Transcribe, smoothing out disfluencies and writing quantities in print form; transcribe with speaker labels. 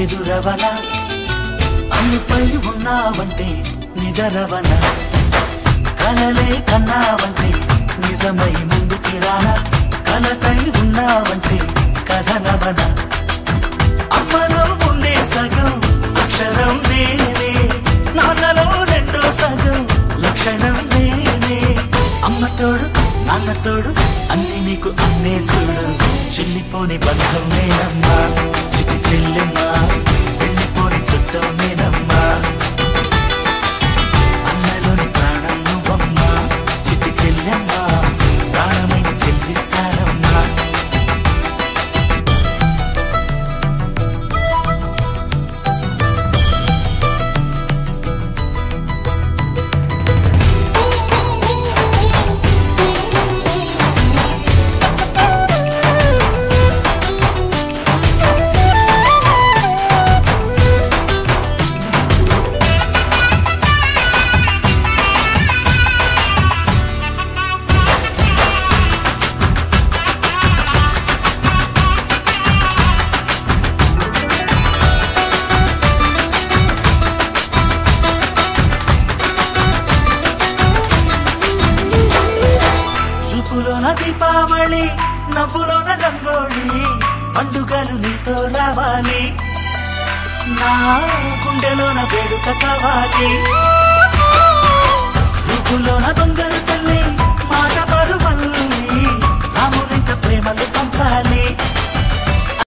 Speaker 1: ఎదురవన అన్నిపై ఉన్నావంటే నిదరవన కలలే కన్నావంటే నిజమై ముందుకి రానా కలతై ఉన్నావంటే కథనవన అమ్మలో ఉండే సగం అక్షరం నేనే నాన్నలో రెండో సగం లక్షణం నేనే అమ్మ తోడు నాన్న తోడు అన్ని నీకు అన్నే చూడు చెల్లిపోని బంధం నేనమ్మా చిటి చెల్లెమ్మా వెళ్ళిపోని చుట్టం నేనమ్మా అన్నలోని ప్రాణం నువ్వమ్మా చిటి చెల్లెమ్మా ప్రాణమైన చెల్లిస్తానమ్మా దీపావళి నవ్వులోన రంగోళి పండుగలు నీతో రావాలి నా గుండెలోన వేడుక కావాలి